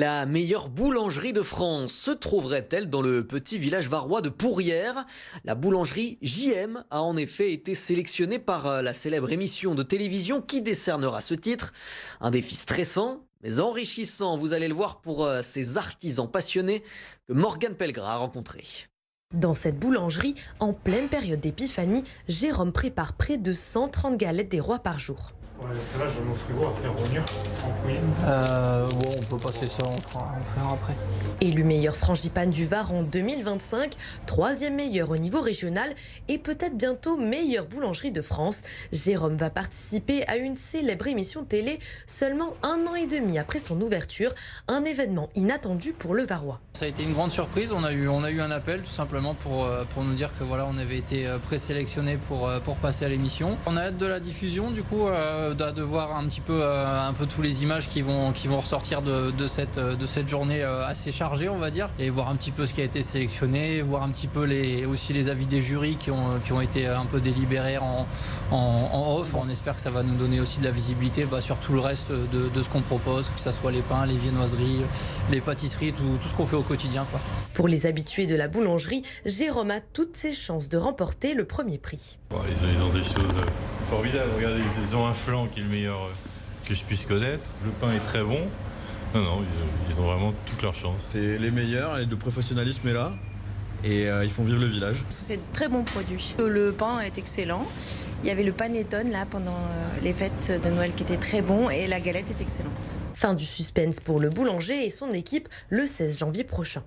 La meilleure boulangerie de France se trouverait-elle dans le petit village varois de Pourrières? La boulangerie JM a en effet été sélectionnée par la célèbre émission de télévision qui décernera ce titre. Un défi stressant, mais enrichissant, vous allez le voir pour ces artisans passionnés que Morgane Pellegrin a rencontrés. Dans cette boulangerie, en pleine période d'épiphanie, Jérôme prépare près de 130 galettes des rois par jour. Ouais, celle-là, je vais mon frigo après revenir en couille. Bon, on peut passer ça, on fera après. Élu meilleur frangipane du Var en 2025, troisième meilleur au niveau régional et peut-être bientôt meilleure boulangerie de France, Jérôme va participer à une célèbre émission télé seulement 1 an et demi après son ouverture, un événement inattendu pour le Varois. Ça a été une grande surprise, on a eu un appel tout simplement pour nous dire que voilà, on avait été présélectionné pour passer à l'émission. On a hâte de la diffusion du coup, de voir un peu tous les images qui vont ressortir de cette journée assez chargée on va dire, et voir un petit peu ce qui a été sélectionné, voir un petit peu aussi les avis des jurys qui ont été un peu délibérés en off. On espère que ça va nous donner aussi de la visibilité sur tout le reste de ce qu'on propose, que ce soit les pains, les viennoiseries, les pâtisseries, tout ce qu'on fait au quotidien, quoi. Pour les habitués de la boulangerie, Jérôme a toutes ses chances de remporter le premier prix. Bon, ils ont des choses formidables. Regardez, ils ont un flan qui est le meilleur que je puisse connaître. Le pain est très bon. Non, ils ont vraiment toutes leurs chances. C'est les meilleurs et le professionnalisme est là. Et ils font vivre le village. C'est de très bons produits. Le pain est excellent. Il y avait le panettone là pendant les fêtes de Noël qui était très bon et la galette est excellente. Fin du suspense pour le boulanger et son équipe le 16 janvier prochain.